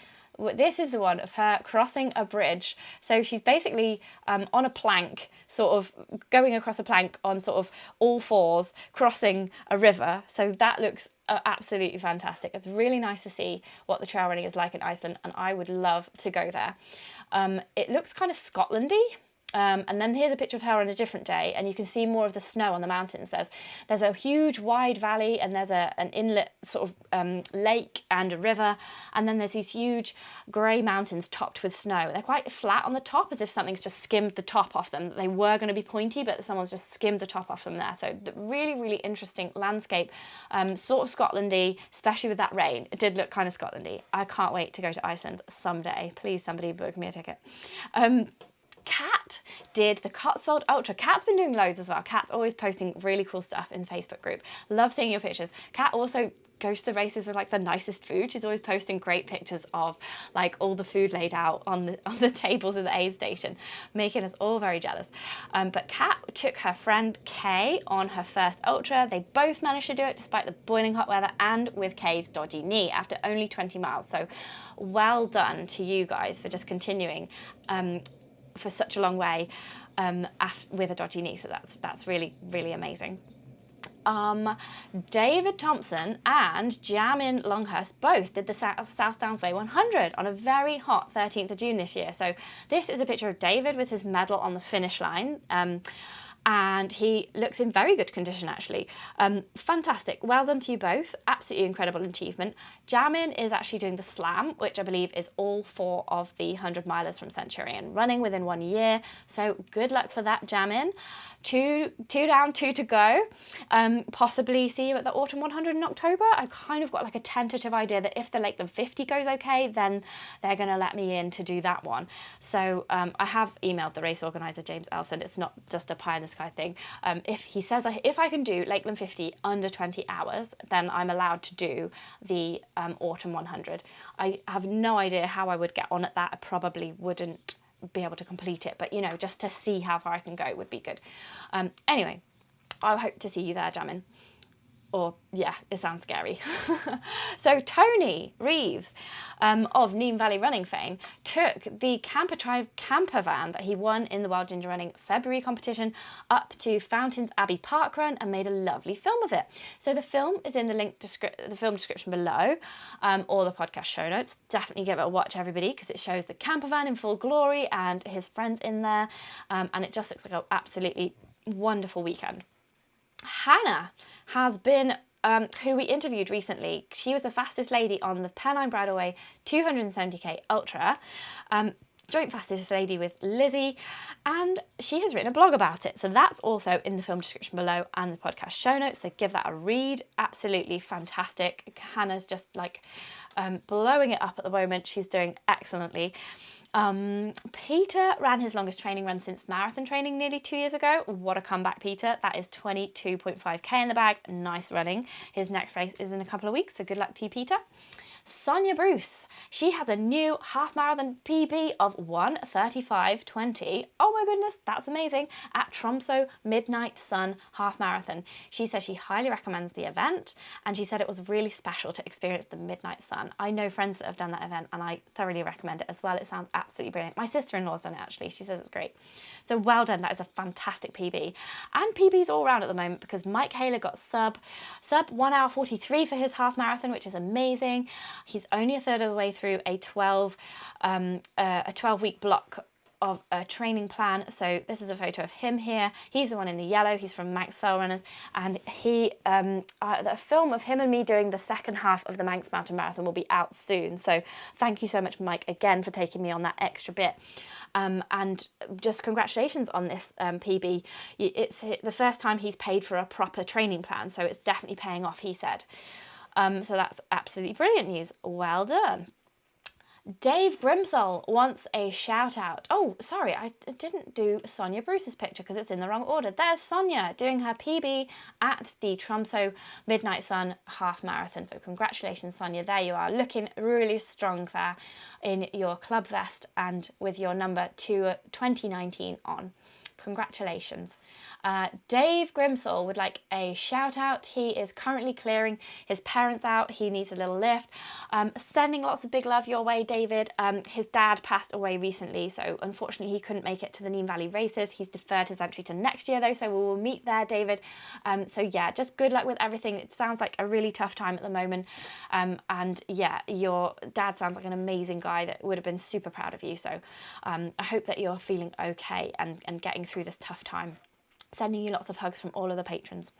S1: This is the one of her crossing a bridge. So she's basically on a plank, sort of going across a plank on sort of all fours, crossing a river. So that looks absolutely fantastic. It's really nice to see what the trail running is like in Iceland, and I would love to go there. It looks kind of Scotlandy. And then here's a picture of her on a different day, and you can see more of the snow on the mountains. There's a huge wide valley, and there's an inlet sort of lake and a river, and then there's these huge grey mountains topped with snow. They're quite flat on the top, as if something's just skimmed the top off them. They were going to be pointy, but someone's just skimmed the top off them there. So the really, really interesting landscape, sort of Scotlandy, especially with that rain. It did look kind of Scotlandy. I can't wait to go to Iceland someday. Please, somebody book me a ticket. Kat did the Cotswold Ultra. Kat's been doing loads as well. Kat's always posting really cool stuff in the Facebook group. Love seeing your pictures. Kat also goes to the races with like the nicest food. She's always posting great pictures of like all the food laid out on the tables in the aid station, making us all very jealous. But Kat took her friend Kay on her first ultra. They both managed to do it despite the boiling hot weather and with Kay's dodgy knee after only 20 miles. So well done to you guys for just continuing for such a long way with a dodgy knee. So that's really, really amazing. David Thompson and Jamin Longhurst both did the South Downs Way 100 on a very hot 13th of June this year. So this is a picture of David with his medal on the finish line. And he looks in very good condition, actually. Fantastic. Well done to you both. Absolutely incredible achievement. Jamin is actually doing the slam, which I believe is all 4 of the 100 milers from Centurion, running within 1 year. So good luck for that, Jamin. Two down, 2 to go. Possibly see you at the Autumn 100 in October. I've kind of got like a tentative idea that if the Lakeland 50 goes okay, then they're going to let me in to do that one. So I have emailed the race organizer, James Elson. It's not just a pie in the sky thing. If he says if I can do Lakeland 50 under 20 hours, then I'm allowed to do the Autumn 100. I have no idea how I would get on at that. I probably wouldn't be able to complete it, but you know, just to see how far I can go would be good. Anyway, I hope to see you there, Jamin. Or yeah, it sounds scary. So Tony Reeves of Neem Valley running fame took the Camper Tribe camper van that he won in the Wild Ginger Running February competition up to Fountains Abbey Park Run and made a lovely film of it. So the film is in the film description below, or the podcast show notes. Definitely give it a watch, everybody, because it shows the camper van in full glory and his friends in there, and it just looks like an absolutely wonderful weekend. Hannah has been, who we interviewed recently. She was the fastest lady on the Pennine Bridleway 270k Ultra, joint fastest lady with Lizzie, and she has written a blog about it. So that's also in the film description below and the podcast show notes. So give that a read. Absolutely fantastic. Hannah's just like blowing it up at the moment. She's doing excellently. Peter ran his longest training run since marathon training nearly 2 years ago. What a comeback, Peter. That is 22.5k in the bag. Nice running. His next race is in a couple of weeks, so good luck to you, Peter. Sonia Bruce, she has a new half marathon PB of 1:35:20. Oh my goodness, that's amazing, at Tromsø Midnight Sun Half Marathon. She says she highly recommends the event, and she said it was really special to experience the midnight sun. I know friends that have done that event, and I thoroughly recommend it as well. It sounds absolutely brilliant. My sister-in-law's done it, actually. She says it's great. So well done. That is a fantastic PB. And PBs all around at the moment, because Mike Haler got sub 1 hour 43 for his half marathon, which is amazing. He's only a third of the way through a 12-week block of a training plan. So this is a photo of him here. He's the one in the yellow. He's from Manx Fell Runners, and he the film of him and me doing the second half of the Manx Mountain Marathon will be out soon. So thank you so much, Mike, again for taking me on that extra bit. And just congratulations on this PB. It's the first time he's paid for a proper training plan, so it's definitely paying off, he said. So that's absolutely brilliant news. Well done. Dave Grimsall wants a shout out. Oh, sorry, I didn't do Sonia Bruce's picture because it's in the wrong order. There's Sonia doing her PB at the Tromsø Midnight Sun Half Marathon. So congratulations, Sonia. There you are, looking really strong there in your club vest and with your number 2019 on. Congratulations. Dave Grimsall would like a shout out. He is currently clearing his parents out. He needs a little lift. Sending lots of big love your way, David. His dad passed away recently, so unfortunately he couldn't make it to the Neem Valley races. He's deferred his entry to next year though, so we will meet there, David. So yeah, just good luck with everything. It sounds like a really tough time at the moment. And yeah, your dad sounds like an amazing guy that would have been super proud of you. So I hope that you're feeling okay and getting through this tough time. Sending you lots of hugs from all of the patrons.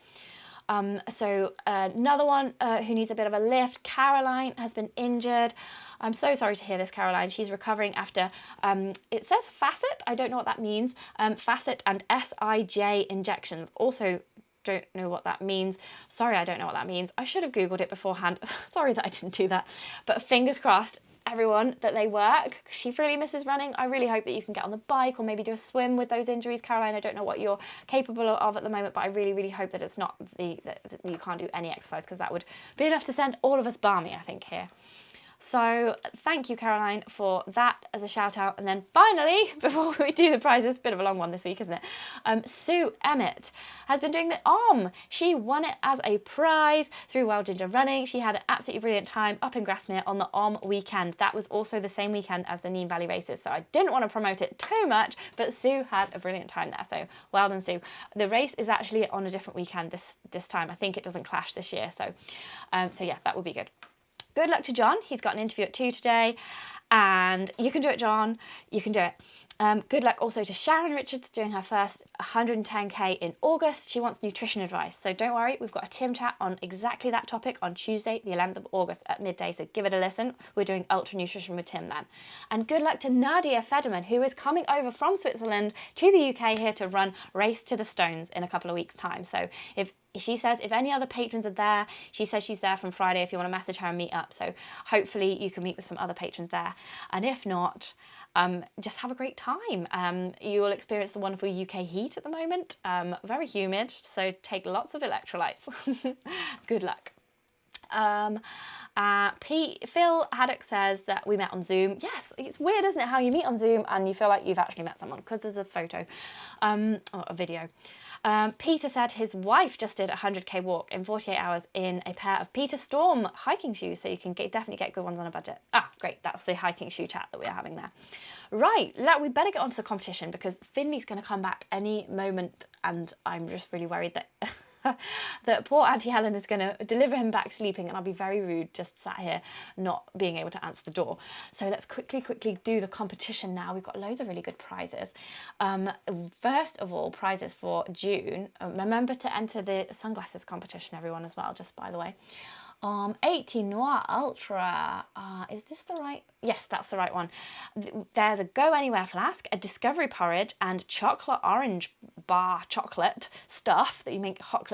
S1: So another one who needs a bit of a lift, Caroline, has been injured. I'm so sorry to hear this, Caroline. She's recovering after, it says facet, I don't know what that means, facet and SIJ injections. Also don't know what that means. Sorry, I don't know what that means. I should have Googled it beforehand. Sorry that I didn't do that. But fingers crossed, everyone that they work. She really misses running. I really hope that you can get on the bike or maybe do a swim with those injuries. Caroline, I don't know what you're capable of at the moment, but I really, really hope that it's not that you can't do any exercise, because that would be enough to send all of us balmy, I think, here. So thank you, Caroline, for that as a shout out. And then finally, before we do the prizes, bit of a long one this week, isn't it? Sue Emmett has been doing the OM. She won it as a prize through Wild Ginger Running. She had an absolutely brilliant time up in Grasmere on the OM weekend. That was also the same weekend as the Neem Valley races, so I didn't want to promote it too much, but Sue had a brilliant time there, so well done, Sue. The race is actually on a different weekend this time. I think it doesn't clash this year, so yeah, that would be good. Good luck to John. He's got an interview at 2 today, and you can do it, John. You can do it. Good luck also to Sharon Richards doing her first 110k in August. She wants nutrition advice, so don't worry, we've got a Tim chat on exactly that topic on Tuesday, the 11th of August at midday, so give it a listen. We're doing ultra nutrition with Tim then. And good luck to Nadia Federman, who is coming over from Switzerland to the UK here to run Race to the Stones in a couple of weeks' time. So she says if any other patrons are there, she says she's there from Friday if you want to message her and meet up. So hopefully you can meet with some other patrons there. And if not, just have a great time. You will experience the wonderful UK heat at the moment. Very humid, so take lots of electrolytes. Good luck. Phil Haddock says that we met on Zoom. Yes, it's weird, isn't it, how you meet on Zoom and you feel like you've actually met someone because there's a photo or a video. Peter said his wife just did a 100k walk in 48 hours in a pair of Peter Storm hiking shoes, so you can definitely get good ones on a budget. Ah, great, that's the hiking shoe chat that we are having there. Right, we better get on to the competition because Finley's going to come back any moment, and I'm just really worried that that poor Auntie Helen is going to deliver him back sleeping, and I'll be very rude just sat here not being able to answer the door. So let's quickly do the competition now. We've got loads of really good prizes. First of all, prizes for June. Remember to enter the sunglasses competition, everyone, as well, just by the way. 80 Noir Ultra, is this the right? Yes, that's the right one. There's a Go Anywhere flask, a Discovery porridge, and chocolate orange bar chocolate stuff that you make hot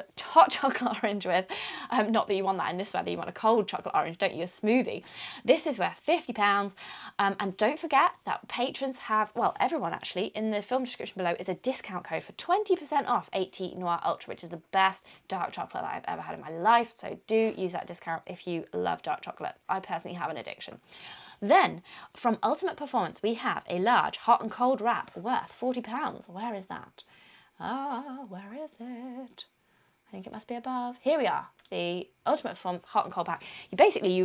S1: chocolate orange with. Not that you want that in this weather, you want a cold chocolate orange, don't you? A smoothie. This is worth £50. And don't forget that patrons have, well, everyone actually, in the film description below is a discount code for 20% off 80 Noir Ultra, which is the best dark chocolate that I've ever had in my life. So do use that discount if you love dark chocolate. I personally have an addiction. Then from Ultimate Performance we have a large hot and cold wrap worth £40. Where is that? Where is it? I think it must be above. Here we are, the Ultimate Performance hot and cold pack. You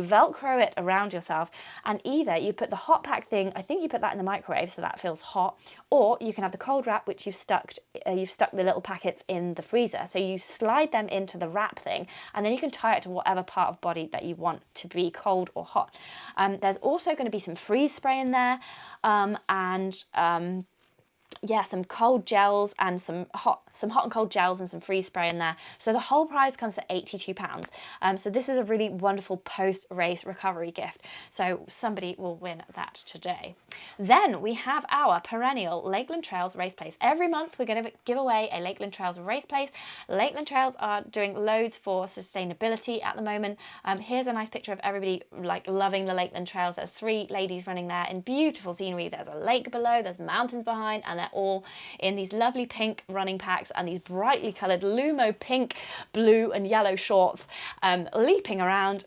S1: velcro it around yourself, and either you put the hot pack thing, I think you put that in the microwave so that feels hot, or you can have the cold wrap, which you've stuck the little packets in the freezer. So you slide them into the wrap thing, and then you can tie it to whatever part of body that you want to be cold or hot. There's also going to be some freeze spray in there, yeah, some cold gels and some hot and cold gels and some freeze spray in there. So the whole price comes to £82. So this is a really wonderful post-race recovery gift. So somebody will win that today. Then we have our perennial Lakeland Trails race place. Every month we're going to give away a Lakeland Trails race place. Lakeland Trails are doing loads for sustainability at the moment. Here's a nice picture of everybody like loving the Lakeland Trails. There's 3 ladies running there in beautiful scenery. There's a lake below, there's mountains behind, and they're all in these lovely pink running packs and these brightly coloured Lumo pink, blue and yellow shorts, leaping around,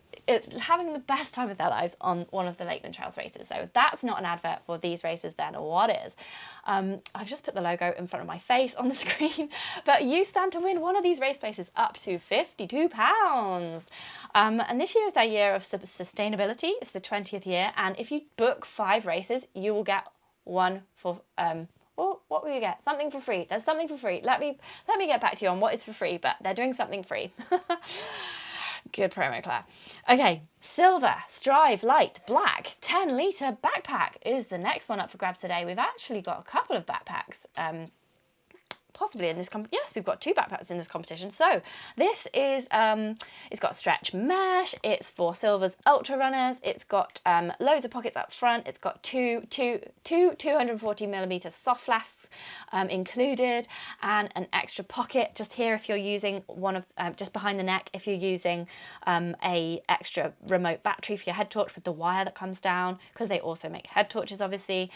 S1: having the best time of their lives on one of the Lakeland Trails races. So if that's not an advert for these races, then what is? I've just put the logo in front of my face on the screen, but you stand to win one of these race places up to £52. And this year is their year of sustainability. It's the 20th year, and if you book 5 races, you will get one for oh, what will you get? Something for free. There's something for free. Let me get back to you on what is for free, but they're doing something free. Good promo, Claire. Okay, Silva Strive Light Black 10-litre backpack is the next one up for grabs today. We've actually got a couple of backpacks. Possibly in this yes, we've got 2 backpacks in this competition. So this is it's got stretch mesh, it's for Silva's ultra runners, it's got loads of pockets up front, it's got two 240mm soft flasks included, and an extra pocket just here if you're using one of, just behind the neck, if you're using a extra remote battery for your head torch with the wire that comes down, because they also make head torches obviously.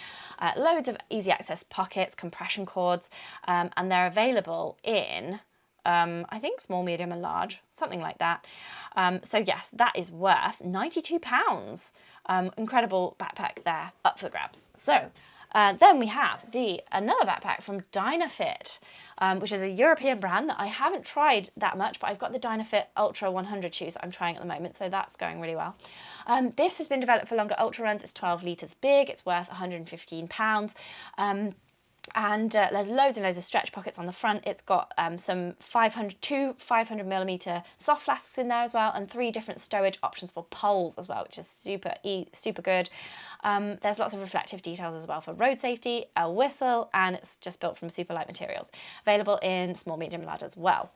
S1: Loads of easy access pockets, compression cords, and they're available in I think small, medium and large, something like that. So yes, that is worth £92. Incredible backpack there, up for the grabs. So then we have another backpack from Dynafit, which is a European brand that I haven't tried that much, but I've got the Dynafit Ultra 100 shoes that I'm trying at the moment, so that's going really well. This has been developed for longer ultra runs. It's 12 litres big. It's worth £115. And there's loads and loads of stretch pockets on the front. It's got some 500mm soft flasks in there as well, and 3 different stowage options for poles as well, which is super good. There's lots of reflective details as well for road safety, a whistle, and it's just built from super light materials. Available in small, medium, large as well.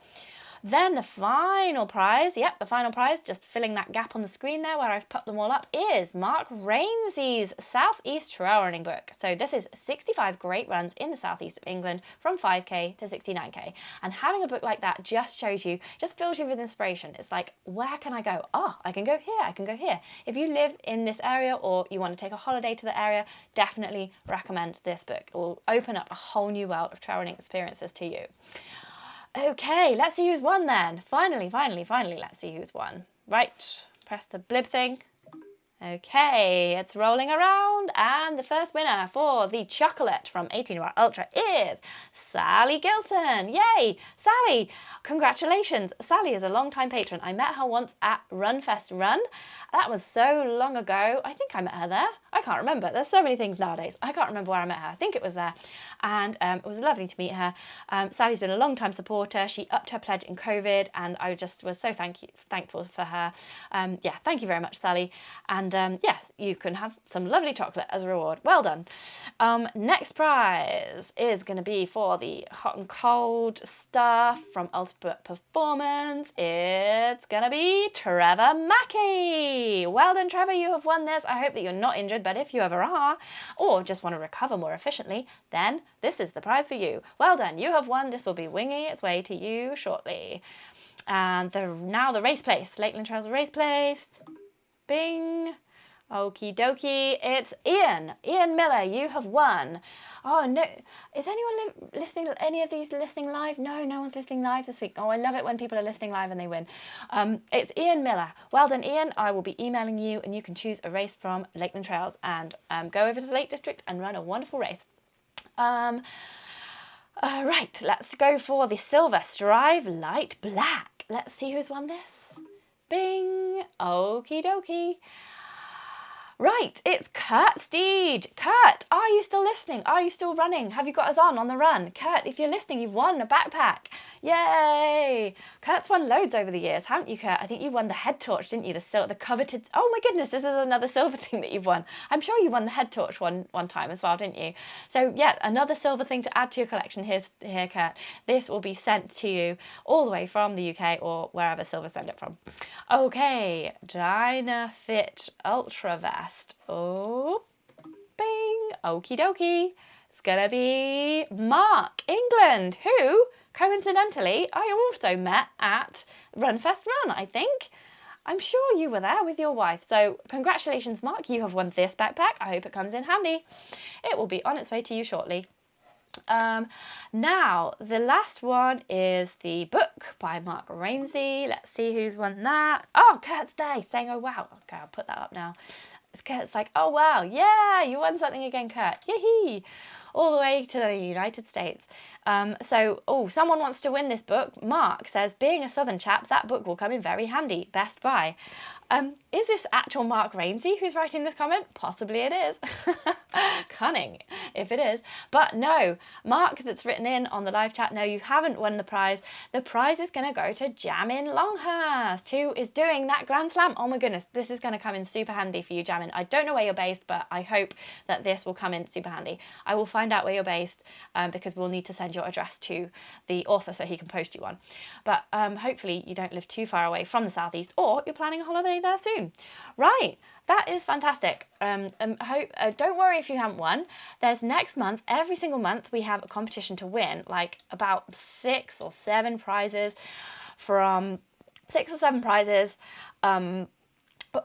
S1: Then the final prize, the final prize, just filling that gap on the screen there where I've put them all up, is Mark Rainsey's Southeast Trail Running book. So this is 65 great runs in the southeast of England from 5k to 69k. And having a book like that just shows you, just fills you with inspiration. It's like, where can I go? Oh, I can go here, I can go here. If you live in this area or you want to take a holiday to the area, definitely recommend this book. It will open up a whole new world of trail running experiences to you. Okay, let's see who's won then. Finally, let's see who's won. Right, press the blib thing. Okay, it's rolling around, and the first winner for the chocolate from 18 Hour Ultra is Sally Gilson. Yay, Sally! Congratulations. Sally is a long-time patron. I met her once at Runfest Run. That was so long ago. I think I met her there. I can't remember. There's so many things nowadays. I can't remember where I met her. I think it was there. And it was lovely to meet her. Sally's been a long-time supporter. She upped her pledge in COVID, and I just was so thankful for her. Yeah, thank you very much, Sally. And yes, you can have some lovely chocolate as a reward. Well done. Next prize is going to be for the hot and cold stuff from Ultimate Performance. It's going to be Trevor Mackey. Well done, Trevor, you have won this. I hope that you're not injured, but if you ever are, or just want to recover more efficiently, then this is the prize for you. Well done, you have won. This will be winging its way to you shortly. And now the race place, Lakeland Trails race place. Bing. Okie dokie, it's Ian Miller, you have won. Oh no, is anyone listening, any of these listening live? No one's listening live this week. Oh, I love it when people are listening live and they win. It's Ian Miller. Well done, Ian. I will be emailing you and you can choose a race from Lakeland Trails and go over to the Lake District and run a wonderful race. Right, let's go for the Silva Strive Light Black. Let's see who's won this. Bing, okie dokie. Right, it's Kurt Steed. Kurt, are you still listening? Are you still running? Have you got us on the run? Kurt, if you're listening, you've won a backpack. Yay! Kurt's won loads over the years, haven't you, Kurt? I think you won the head torch, didn't you? The coveted... Oh my goodness, this is another silver thing that you've won. I'm sure you won the head torch one time as well, didn't you? So yeah, another silver thing to add to your collection here, Kurt. This will be sent to you all the way from the UK or wherever silver send it from. Okay, Dynafit Ultra Vest. Oh, bing, okie dokie. It's gonna be Mark England, who, coincidentally, I also met at Runfest Run, I think. I'm sure you were there with your wife. So congratulations, Mark, you have won this backpack. I hope it comes in handy. It will be on its way to you shortly. Now, the last one is the book by Mark Rainsey. Let's see who's won that. Oh, Kurt's there saying, oh, wow. Okay, I'll put that up now. Kurt's like, oh, wow. Yeah, you won something again, Kurt. Yee-hee. All the way to the United States. Someone wants to win this book. Mark says, being a southern chap, that book will come in very handy. Best buy. Is this actual Mark Rainsey who's writing this comment? Possibly it is. Cunning, if it is. But no, Mark that's written in on the live chat, no, you haven't won the prize. The prize is going to go to Jamin Longhurst, who is doing that Grand Slam. Oh my goodness, this is going to come in super handy for you, Jamin. I don't know where you're based, but I hope that this will come in super handy. I will find out where you're based because we'll need to send your address to the author so he can post you one. But hopefully you don't live too far away from the southeast, or you're planning a holiday there soon. Right, that is fantastic. Don't worry if you haven't won. There's because next month, every single month, we have a competition to win, like about 6 or 7 prizes from 6 or 7 prizes,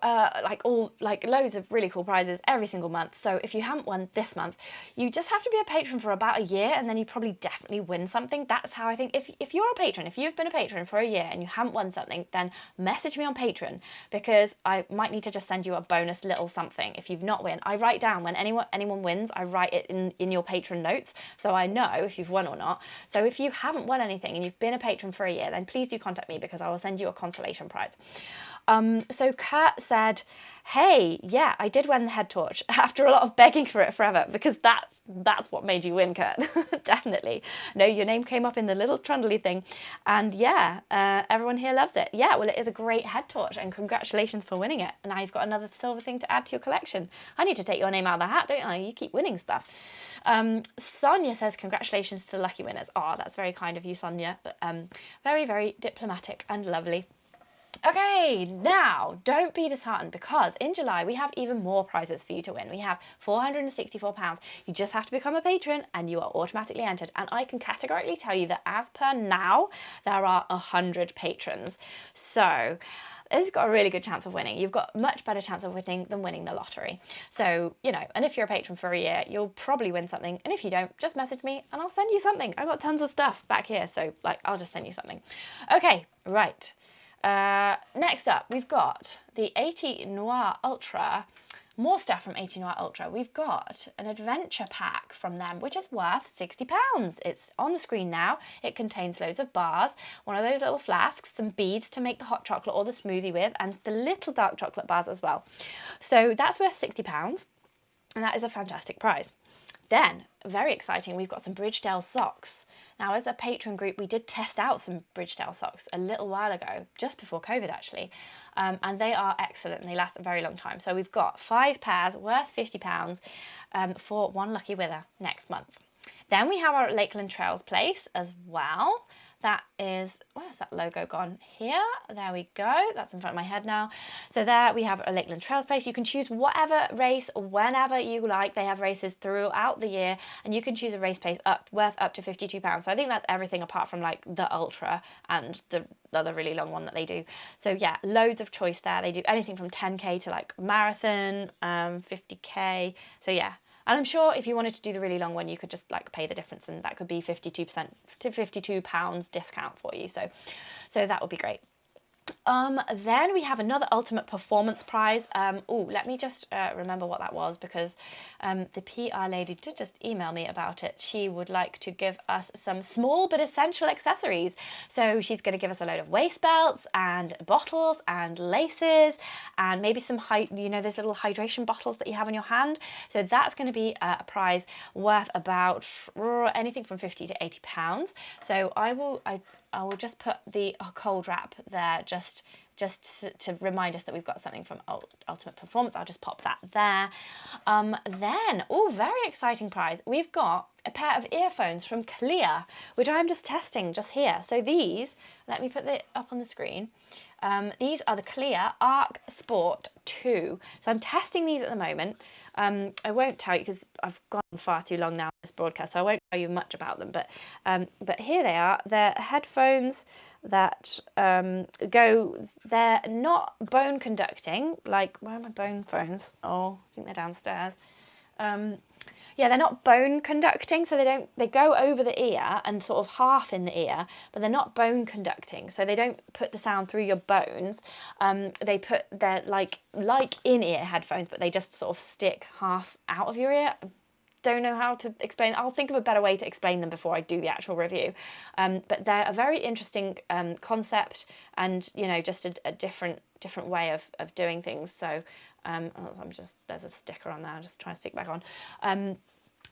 S1: like loads of really cool prizes every single month. So if you haven't won this month, you just have to be a patron for about a year, and then you probably definitely win something. That's how I think. If you're a patron, if you've been a patron for a year and you haven't won something, then message me on Patreon, because I might need to just send you a bonus little something if you've not won. I write down when anyone wins, I write it in your patron notes, so I know if you've won or not. So if you haven't won anything and you've been a patron for a year, then please do contact me, because I will send you a consolation prize. So Kurt said, hey, yeah, I did win the head torch after a lot of begging for it forever, because that's what made you win, Kurt. Definitely. No, your name came up in the little trundly thing, and yeah, everyone here loves it. Yeah, well, it is a great head torch, and congratulations for winning it. And now you've got another silver thing to add to your collection. I need to take your name out of the hat, don't I? You keep winning stuff. Sonia says, congratulations to the lucky winners. Oh, that's very kind of you, Sonia. Very, very diplomatic and lovely. Okay, now don't be disheartened, because in July we have even more prizes for you to win. We have £464. You just have to become a patron and you are automatically entered. And I can categorically tell you that as per now, there are 100 patrons. So this has got a really good chance of winning. You've got a much better chance of winning than winning the lottery. So, you know, and if you're a patron for a year, you'll probably win something. And if you don't, just message me and I'll send you something. I've got tons of stuff back here. So, like, I'll just send you something. Okay, right. Next up, we've got the 80 Noir Ultra. More stuff from 80 Noir Ultra. We've got an adventure pack from them, which is worth £60. It's on the screen now. It contains loads of bars, one of those little flasks, some beads to make the hot chocolate or the smoothie with, and the little dark chocolate bars as well. So that's worth £60, and that is a fantastic prize. Then, very exciting, we've got some Bridgedale socks. Now, as a patron group, we did test out some Bridgedale socks a little while ago, just before COVID actually, and they are excellent and they last a very long time. So we've got 5 pairs worth £50 for one lucky winner next month. Then we have our Lakeland Trails place as well. That is, where's that logo gone? Here, there we go. That's in front of my head now. So there we have a Lakeland Trails place. You can choose whatever race, whenever you like. They have races throughout the year, and you can choose a race place worth up to £52. So I think that's everything apart from like the Ultra and the other really long one that they do. So yeah, loads of choice there. They do anything from 10k to like marathon, 50k. So yeah. And I'm sure if you wanted to do the really long one, you could just like pay the difference, and that could be 52% to £52 discount for you. So that would be great. Then we have another ultimate performance prize. Oh, let me just remember what that was, because the PR lady did just email me about it. She would like to give us some small but essential accessories. So she's going to give us a load of waist belts and bottles and laces, and maybe some those little hydration bottles that you have in your hand. So that's going to be a prize worth about anything from £50 to £80. So I will just put the cold wrap there just to remind us that we've got something from Ultimate Performance. I'll just pop that there. Then, very exciting prize. We've got a pair of earphones from Cleer, which I'm just testing just here. So these, let me put it up on the screen. These are the Cleer ARC Sport 2. So I'm testing these at the moment. I won't tell you because I've gone far too long now in this broadcast, so I won't tell you much about them. But here they are. They're headphones that they're not bone conducting. Like, where are my bone phones? Oh, I think they're downstairs. Yeah, they're not bone conducting, so they go over the ear and sort of half in the ear, but they're not bone conducting, so they don't put the sound through your bones. They're like in-ear headphones, but they just sort of stick half out of your ear. Don't know how to explain. I'll think of a better way to explain them before I do the actual review. But they're a very interesting concept, and just a different way of doing things. So there's a sticker on there. I'm just trying to stick back on.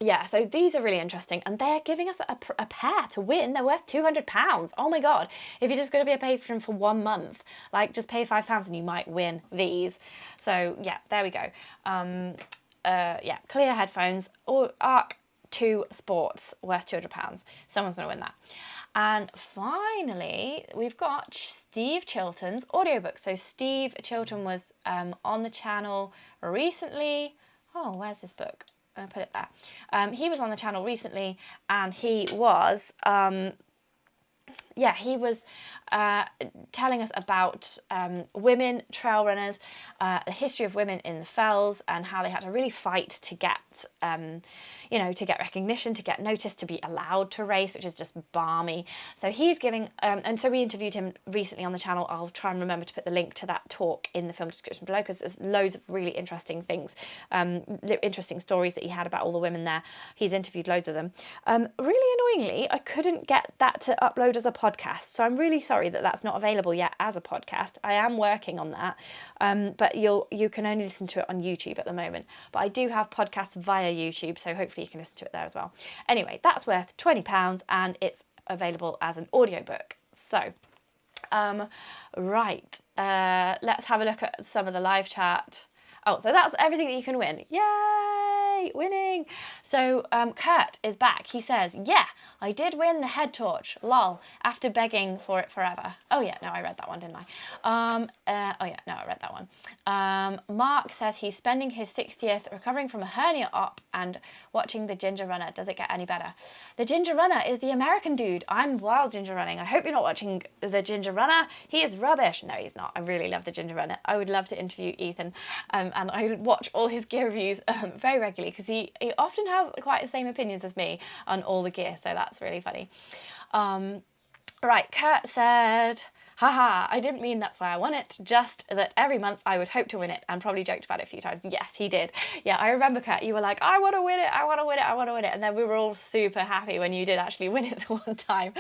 S1: Yeah, so these are really interesting, and they're giving us a pair to win. They're worth £200. Oh my god! If you're just going to be a patron for 1 month, like, just pay £5 and you might win these. So yeah, there we go. Yeah, Cleer headphones or ARC II Sports worth £200. Someone's going to win that. And finally, we've got Steve Chilton's audiobook. So Steve Chilton was on the channel recently. Oh, where's this book? I'll put it there. He was on the channel recently, and he was he was telling us about women trail runners, the history of women in the fells, and how they had to really fight to get, to get recognition, to get noticed, to be allowed to race, which is just balmy. So he's giving, and so we interviewed him recently on the channel. I'll try and remember to put the link to that talk in the film description below, because there's loads of really interesting things, interesting stories that he had about all the women there. He's interviewed loads of them. Really annoyingly, I couldn't get that to upload as a podcast, so I'm really sorry that that's not available yet as a podcast. I am working on that, but you can only listen to it on YouTube at the moment. But I do have podcasts via YouTube, so hopefully you can listen to it there as well. Anyway, that's worth £20, and it's available as an audiobook. So, right, let's have a look at some of the live chat. Oh, so that's everything that you can win. Yay, winning. So Kurt is back. He says, yeah, I did win the head torch, lol, after begging for it forever. Oh yeah, no, I read that one, didn't I? Oh yeah, no, I read that one. Mark says he's spending his 60th recovering from a hernia op and watching the Ginger Runner. Does it get any better? The Ginger Runner is the American dude. I'm wild ginger running. I hope you're not watching the Ginger Runner. He is rubbish. No, he's not. I really love the Ginger Runner. I would love to interview Ethan, and I watch all his gear reviews very regularly, because he often has quite the same opinions as me on all the gear, so that's really funny. Right, Kurt said, haha, I didn't mean that's why I won it, just that every month I would hope to win it, and probably joked about it a few times. Yes, he did. Yeah, I remember, Kurt, you were like, I want to win it, I want to win it, I want to win it. And then we were all super happy when you did actually win it the one time.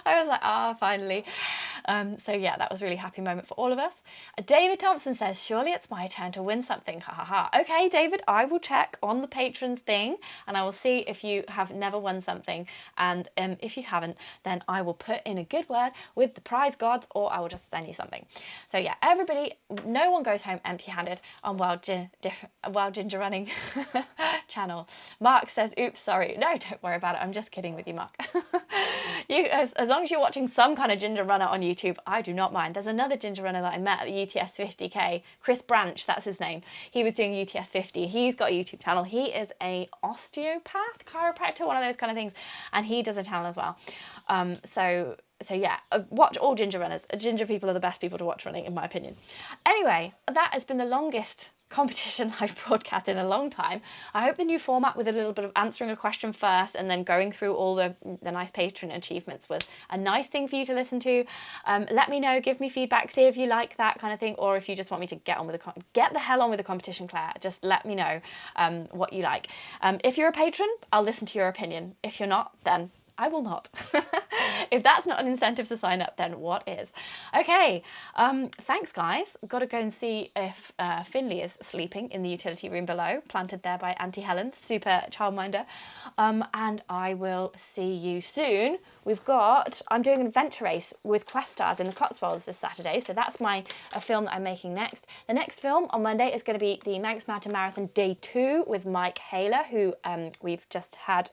S1: I was like, finally. So yeah, that was a really happy moment for all of us. David Thompson says, surely it's my turn to win something. Ha ha ha. Okay, David, I will check on the patrons thing, and I will see if you have never won something. And if you haven't, then I will put in a good word with the prize gods, or I will just send you something. So yeah, everybody, no one goes home empty-handed on Wild Ginger Running channel. Mark says, oops, sorry. No, don't worry about it. I'm just kidding with you, Mark. As long as you're watching some kind of ginger runner on YouTube, I do not mind. There's another ginger runner that I met at the UTS 50K, Chris Branch, that's his name. He was doing UTS 50. He's got a YouTube channel. He is a osteopath, chiropractor, one of those kind of things, and he does a channel as well. So yeah, watch all ginger runners. Ginger people are the best people to watch running, in my opinion. Anyway, that has been the longest competition I've broadcast in a long time. I hope the new format with a little bit of answering a question first and then going through all the nice patron achievements was a nice thing for you to listen to. Let me know, give me feedback, see if you like that kind of thing, or if you just want me to get the hell on with the competition, Claire. Just let me know what you like. If you're a patron, I'll listen to your opinion. If you're not, then I will not. If that's not an incentive to sign up, then what is? Okay, thanks guys. Got to go and see if Finley is sleeping in the utility room below, planted there by Auntie Helen, super childminder. And I will see you soon. I'm doing an adventure race with Quest Stars in the Cotswolds this Saturday, so that's a film that I'm making next. The next film on Monday is going to be the Manx Mountain Marathon Day 2 with Mike Haler, who we've just had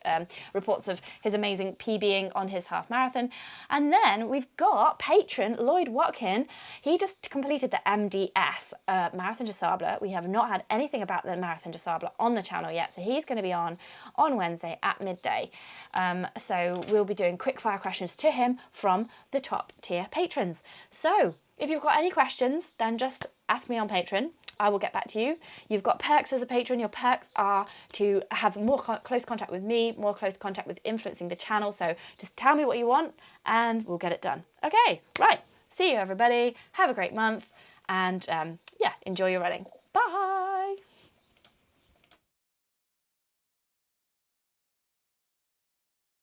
S1: reports of his amazing PBing on his half marathon. And then we've got patron Lloyd Watkin. He just completed the MDS Marathon des Sables. We have not had anything about the Marathon des Sables on the channel yet, so he's going to be on Wednesday at midday. So we'll be doing quick fire questions to him from the top tier patrons. So if you've got any questions, then just ask me on Patreon. I will get back to you. You've got perks as a patron. Your perks are to have more close contact with me, more close contact with influencing the channel. So just tell me what you want and we'll get it done. Okay, right. See you everybody. Have a great month and yeah, enjoy your running. Bye.